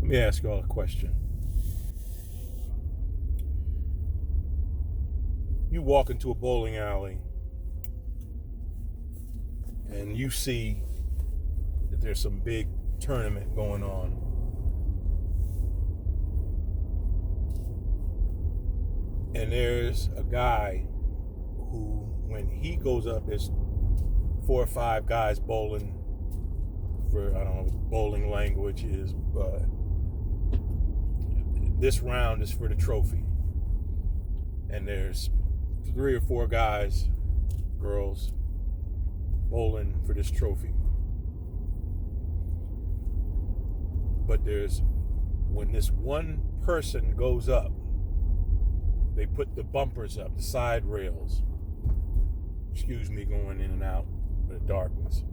Let me ask y'all a question. You walk into a bowling alley and you see that there's some big tournament going on. And there's a guy who, when he goes up, there's 4 or 5 guys bowling for, I don't know what bowling language is, but this round is for the trophy. And there's 3 or 4 guys, girls, bowling for this trophy. But when this one person goes up, they put the bumpers up, the side rails. Excuse me going in and out of the darkness.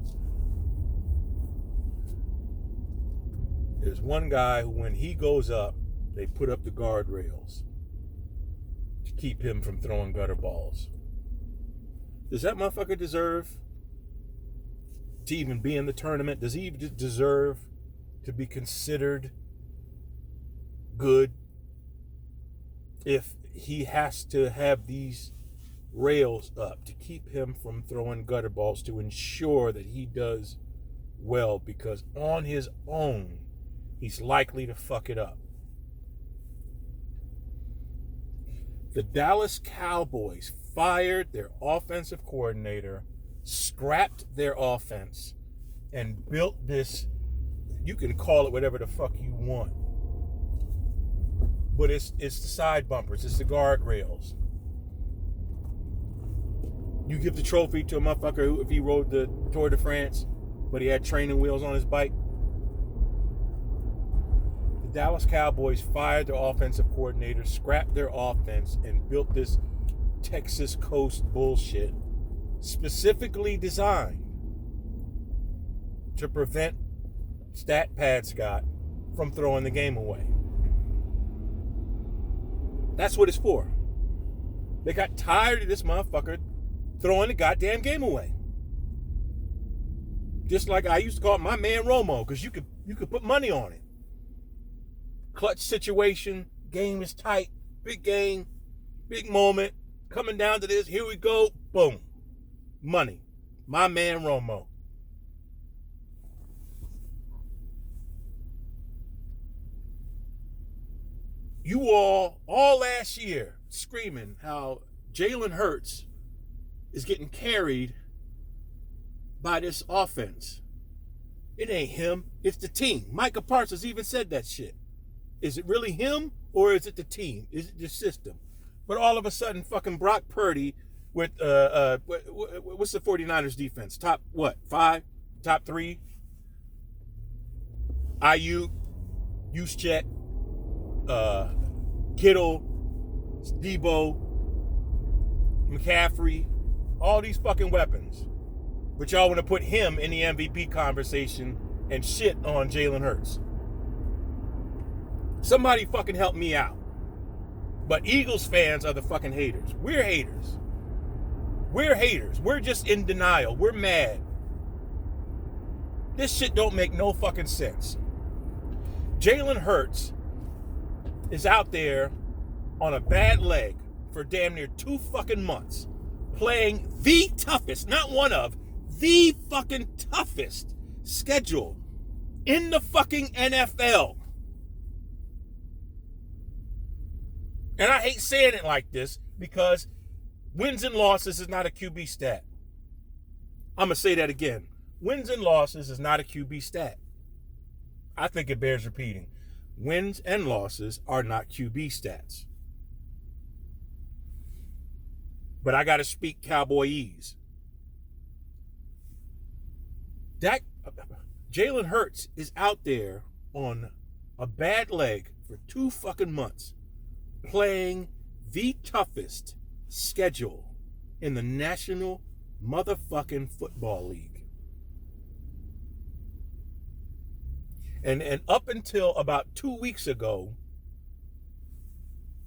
There's one guy who, when he goes up, they put up the guardrails to keep him from throwing gutter balls. Does that motherfucker deserve to even be in the tournament? Does he deserve to be considered good if he has to have these rails up to keep him from throwing gutter balls, to ensure that he does well, because on his own he's likely to fuck it up? The Dallas Cowboys fired their offensive coordinator, scrapped their offense, and built this, you can call it whatever the fuck you want, but it's the side bumpers, it's the guardrails. You give the trophy to a motherfucker who, if he rode the Tour de France, but he had training wheels on his bike. The Dallas Cowboys fired their offensive coordinator, scrapped their offense, and built this Texas coast bullshit specifically designed to prevent Stat Pad Scott from throwing the game away. That's what it's for. They got tired of this motherfucker throwing the goddamn game away. Just like I used to call it my man Romo, because you could put money on it. Clutch situation, game is tight, big game, big moment, coming down to this, here we go, boom. Money. My man Romo. You all last year, screaming how Jalen Hurts is getting carried by this offense. It ain't him, it's the team. Micah Parsons even said that shit. Is it really him, or is it the team? Is it the system? But all of a sudden, fucking Brock Purdy with, what's the 49ers defense? Top, 5? Top 3? IU, Juszczyk, Kittle, Debo, McCaffrey, all these fucking weapons. But y'all want to put him in the MVP conversation and shit on Jalen Hurts. Somebody fucking help me out. But Eagles fans are the fucking haters. We're haters. We're haters. We're just in denial. We're mad. This shit don't make no fucking sense. Jalen Hurts is out there on a bad leg for damn near 2 fucking months, playing the toughest, not one of, the fucking toughest schedule in the fucking NFL. And I hate saying it like this, because wins and losses is not a QB stat. I'm going to say that again. Wins and losses is not a QB stat. I think it bears repeating. Wins and losses are not QB stats. But I got to speak Cowboyese. Jalen Hurts is out there on a bad leg for 2 fucking months, playing the toughest schedule in the National Motherfucking Football League. And up until about 2 weeks ago,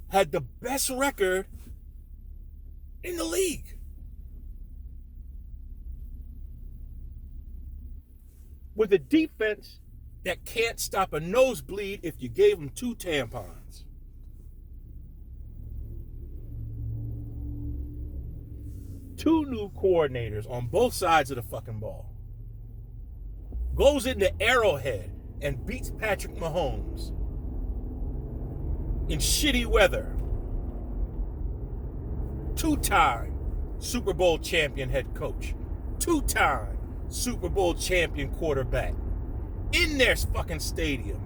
had the best record in the league. With a defense that can't stop a nosebleed if you gave them 2 tampons. Two new coordinators on both sides of the fucking ball. Goes into Arrowhead and beats Patrick Mahomes in shitty weather. 2-time Super Bowl champion head coach. 2-time Super Bowl champion quarterback. In their fucking stadium.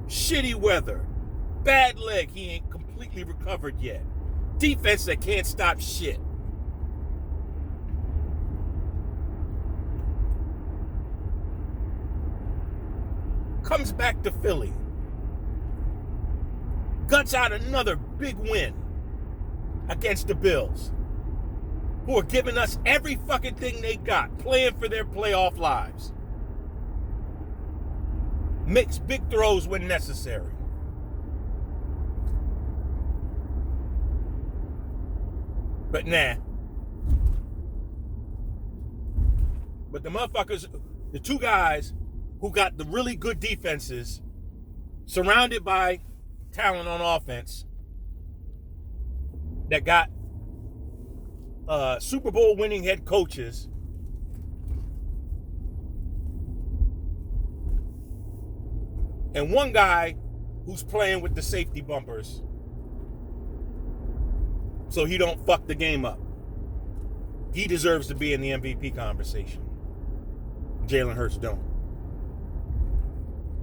Shitty weather. Bad leg, he ain't completely recovered yet. Defense that can't stop shit. Comes back to Philly. Guts out another big win against the Bills, who are giving us every fucking thing they got, playing for their playoff lives. Makes big throws when necessary. But nah. But the motherfuckers, the 2 guys who got the really good defenses, surrounded by talent on offense, that got Super Bowl winning head coaches, and one guy who's playing with the safety bumpers so he don't fuck the game up. He deserves to be in the MVP conversation. Jalen Hurts don't.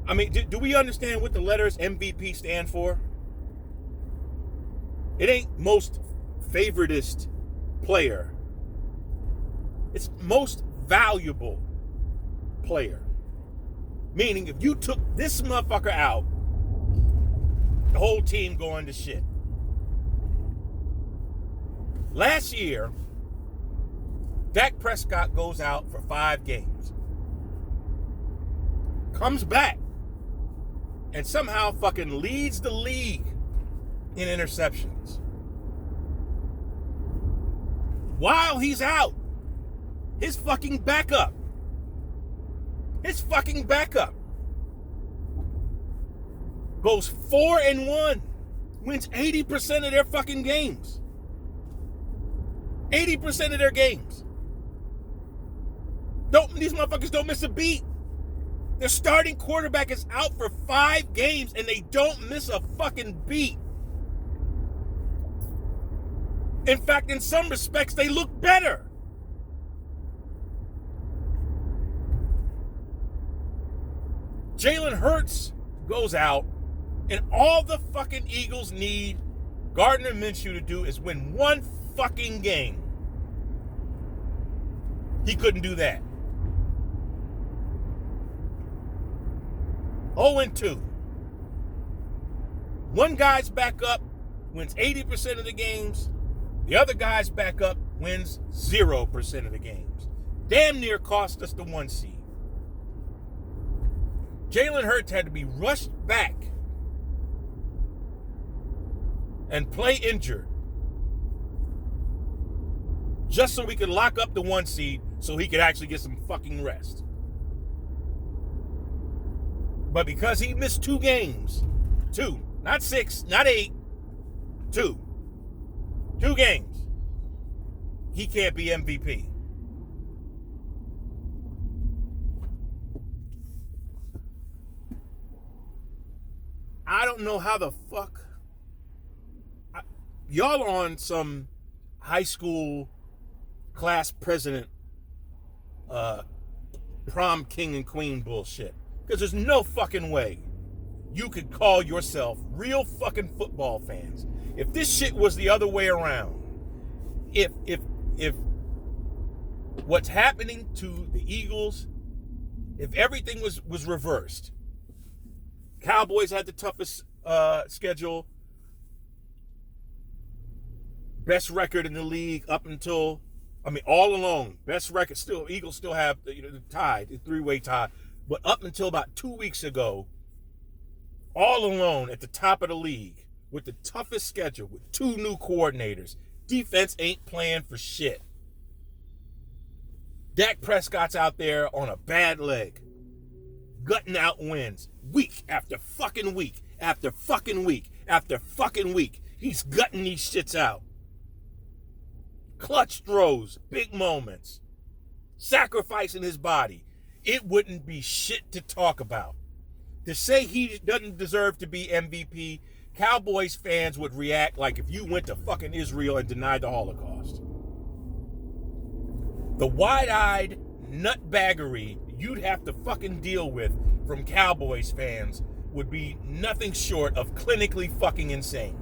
I mean, do we understand what the letters MVP stand for? It ain't most favoritist player. It's most valuable player. Meaning, if you took this motherfucker out, the whole team going to shit. Last year, Dak Prescott goes out for 5 games. Comes back. And somehow fucking leads the league in interceptions. While he's out, his fucking backup goes 4-1, wins 80% of their fucking games. 80% of their games. These motherfuckers don't miss a beat. Their starting quarterback is out for 5 games and they don't miss a fucking beat. In fact, in some respects, they look better. Jalen Hurts goes out, and all the fucking Eagles need Gardner Minshew to do is win 1 fucking game. He couldn't do that. 0-2. One guy's back up, wins 80% of the games. The other guy's back up, wins 0% of the games. Damn near cost us the 1 seed. Jalen Hurts had to be rushed back and play injured just so we could lock up the 1 seed so he could actually get some fucking rest. But because he missed 2 games, 2, not 6, not 8, 2 games, he can't be MVP. I don't know how the fuck y'all are on some high school class president prom king and queen bullshit. Because there's no fucking way you could call yourself real fucking football fans if this shit was the other way around. If what's happening to the Eagles, if everything was reversed, Cowboys had the toughest schedule, best record in the league up until, all along, best record still. Eagles still have the tie, the 3-way tie, but up until about 2 weeks ago, all alone at the top of the league with the toughest schedule with 2 new coordinators. Defense ain't playing for shit. Dak Prescott's out there on a bad leg. gutting out wins week after fucking week after fucking week after fucking week. He's gutting these shits out. Clutch throws, big moments, sacrificing his body. It wouldn't be shit to talk about. To say he doesn't deserve to be MVP, Cowboys fans would react like if you went to fucking Israel and denied the Holocaust. The wide-eyed nutbaggery you'd have to fucking deal with from Cowboys fans would be nothing short of clinically fucking insane.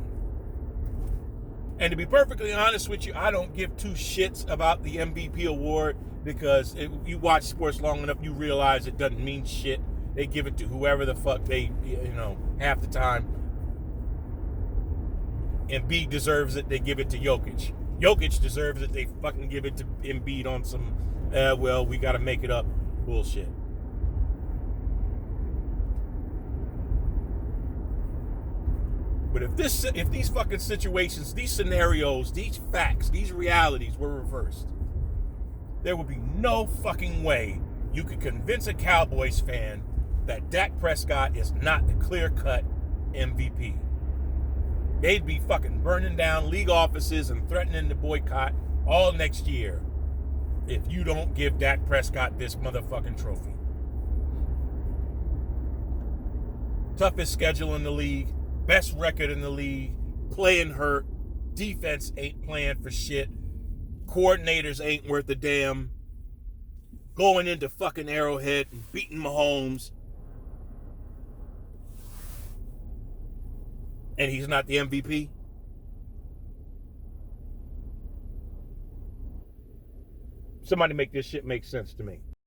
And to be perfectly honest with you, I don't give two shits about the MVP award because if you watch sports long enough, you realize it doesn't mean shit. They give it to whoever the fuck they, half the time. Embiid deserves it, they give it to Jokic. Jokic deserves it, they fucking give it to Embiid on some, we gotta make it up bullshit. But if these fucking situations, these scenarios, these facts, these realities were reversed, there would be no fucking way you could convince a Cowboys fan that Dak Prescott is not the clear-cut MVP. They'd be fucking burning down league offices and threatening to boycott all next year if you don't give Dak Prescott this motherfucking trophy. Toughest schedule in the league, best record in the league, playing hurt, defense ain't playing for shit, coordinators ain't worth a damn, going into fucking Arrowhead and beating Mahomes, and he's not the MVP? Somebody make this shit make sense to me.